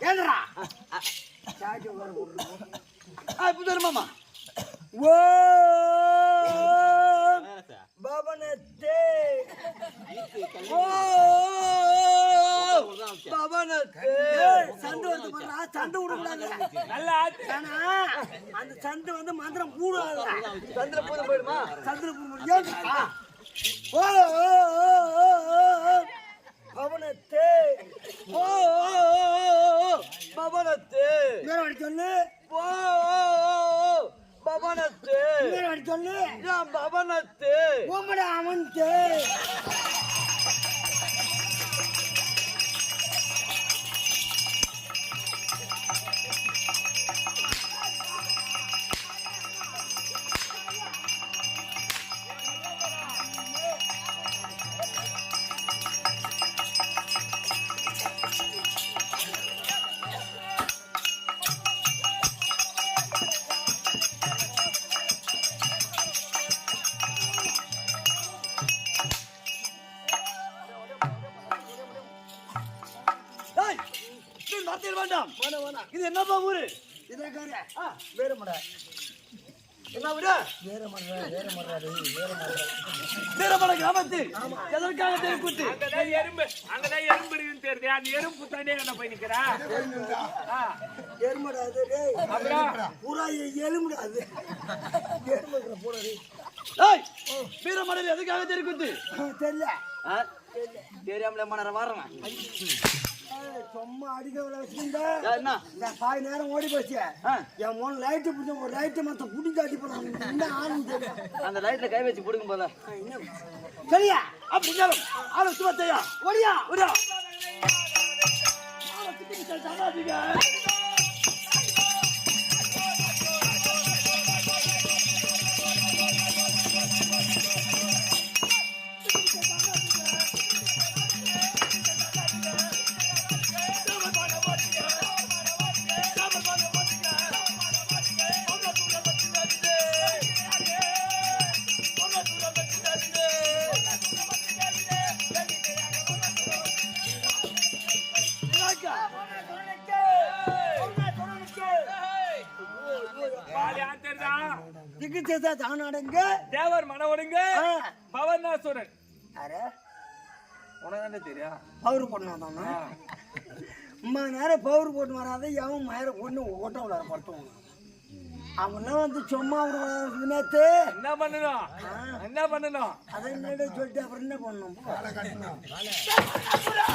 ஏன்றா புதர்மாமா ஓ பவனத்தே ஓ பவனத்தே சந்து வந்து பண்றா சந்து விடக்கூடாது நல்லா அந்த சந்து வந்து மந்திரம் பூடாது சந்திர பூத போயிடுமா சந்திர பூ ஓ பவனத்தே ஓ பவனத்தே மேல அடி சொல்லு ஓ பவனத்தே மேல அடி சொல்லு பவனத்தே ஓமட அவன்தே இது என்னப்பா ஊரு வேறமடா என்ன ஊரு வேறமட கிராமத்தில் எதற்காக தெரிவித்து அங்கதான் எறும்பு தெரியுது அந்த எறும்பு தானே என்ன போய் நிக்கிறா எறும்படா பூரா எலும்புடா அது வீரமடையில் எதுக்காக தெரிவித்து தெரியல தெரியாமல மணர வாரவன் சும்மா அடிக்க வச்சிருந்தா பாதி நேரம் ஓடி போச்சு என் மூணு லைட்டு பிடிச்ச ஒரு லைட்டு மத்த புடிச்சு அடி போனாங்க அந்த லைட்ல கை வச்சு பிடிக்கும் போல சரியா அப்படின்னாலும் ஆளு சுமத்தையா ஓடியா ஓடியா தேவர் மனவனுங்க பவனாசுரன் உனக்கு தெரியும் பவுர் போட்டு அம்மா நேரம் பவுர் போட்டு வராத எவன் மயிர பொண்ணு ஓட்ட விளாட படுத்துவாங்க அவன்லாம் வந்து சும்மா நேத்து என்ன பண்ணணும் அதை சொல்லிட்டு அப்புறம் என்ன பண்ணணும்